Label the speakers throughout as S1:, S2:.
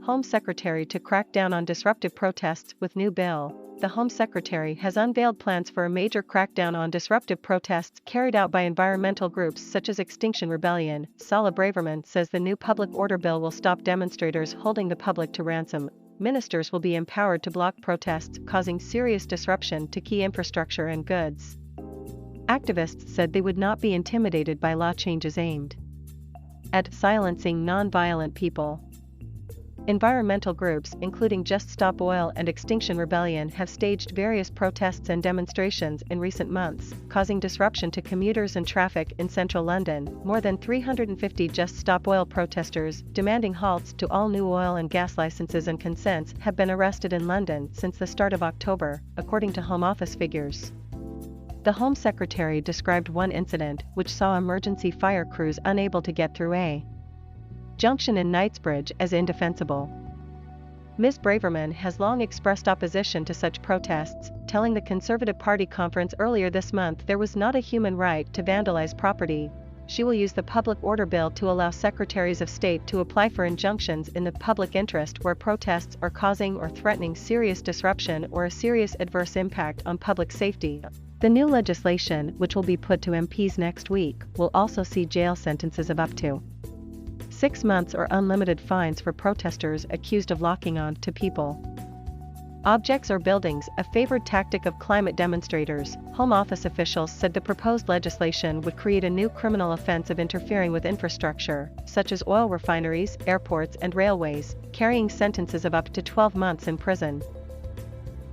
S1: Home Secretary to crack down on disruptive protests with new bill. The Home Secretary has unveiled plans for a major crackdown on disruptive protests carried out by environmental groups such as Extinction Rebellion. Suella Braverman says the new public order bill will stop demonstrators holding the public to ransom. Ministers will be empowered to block protests causing serious disruption to key infrastructure and goods. Activists said they would not be intimidated by law changes aimed at silencing non-violent people. Environmental groups, including Just Stop Oil and Extinction Rebellion, have staged various protests and demonstrations in recent months, causing disruption to commuters and traffic in central London. More than 350 Just Stop Oil protesters, demanding halts to all new oil and gas licenses and consents, have been arrested in London since the start of October, according to Home Office figures. The Home Secretary described one incident which saw emergency fire crews unable to get through a junction in Knightsbridge as indefensible. Ms. Braverman has long expressed opposition to such protests, telling the Conservative Party conference earlier this month there was not a human right to vandalize property. She will use the public order bill to allow secretaries of state to apply for injunctions in the public interest where protests are causing or threatening serious disruption or a serious adverse impact on public safety. The new legislation, which will be put to MPs next week, will also see jail sentences of up to 6 months or unlimited fines for protesters accused of locking on to people, objects or buildings, a favored tactic of climate demonstrators. Home Office officials said the proposed legislation would create a new criminal offense of interfering with infrastructure, such as oil refineries, airports and railways, carrying sentences of up to 12 months in prison.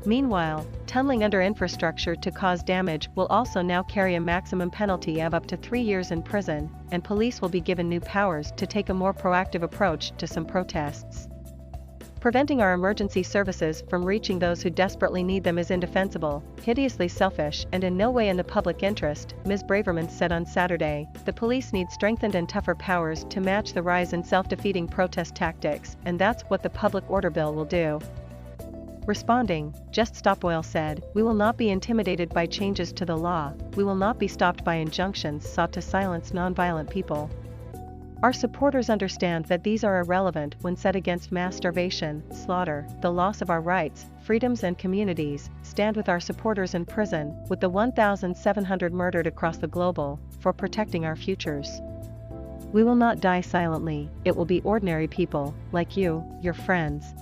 S1: Meanwhile, tunneling under infrastructure to cause damage will also now carry a maximum penalty of up to 3 years in prison, and police will be given new powers to take a more proactive approach to some protests. Preventing our emergency services from reaching those who desperately need them is indefensible, hideously selfish, and in no way in the public interest, Ms. Braverman said on Saturday. The police need strengthened and tougher powers to match the rise in self-defeating protest tactics, and that's what the public order bill will do. Responding, Just Stop Oil said, "We will not be intimidated by changes to the law, we will not be stopped by injunctions sought to silence nonviolent people. Our supporters understand that these are irrelevant when set against mass starvation, slaughter, the loss of our rights, freedoms and communities. Stand with our supporters in prison, with the 1,700 murdered across the globe, for protecting our futures. We will not die silently, it will be ordinary people, like you, your friends,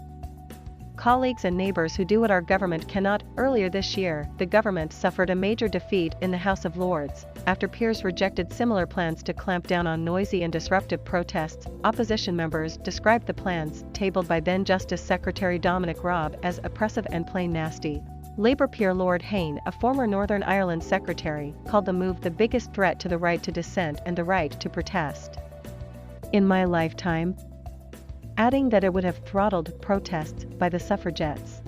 S1: colleagues and neighbors who do what our government cannot." Earlier this year, the government suffered a major defeat in the House of Lords, after peers rejected similar plans to clamp down on noisy and disruptive protests. Opposition members described the plans, tabled by then Justice Secretary Dominic Raab, as oppressive and plain nasty. Labour peer Lord Hayne, a former Northern Ireland secretary, called the move the biggest threat to the right to dissent and the right to protest in my lifetime, adding that it would have throttled protests by the suffragettes.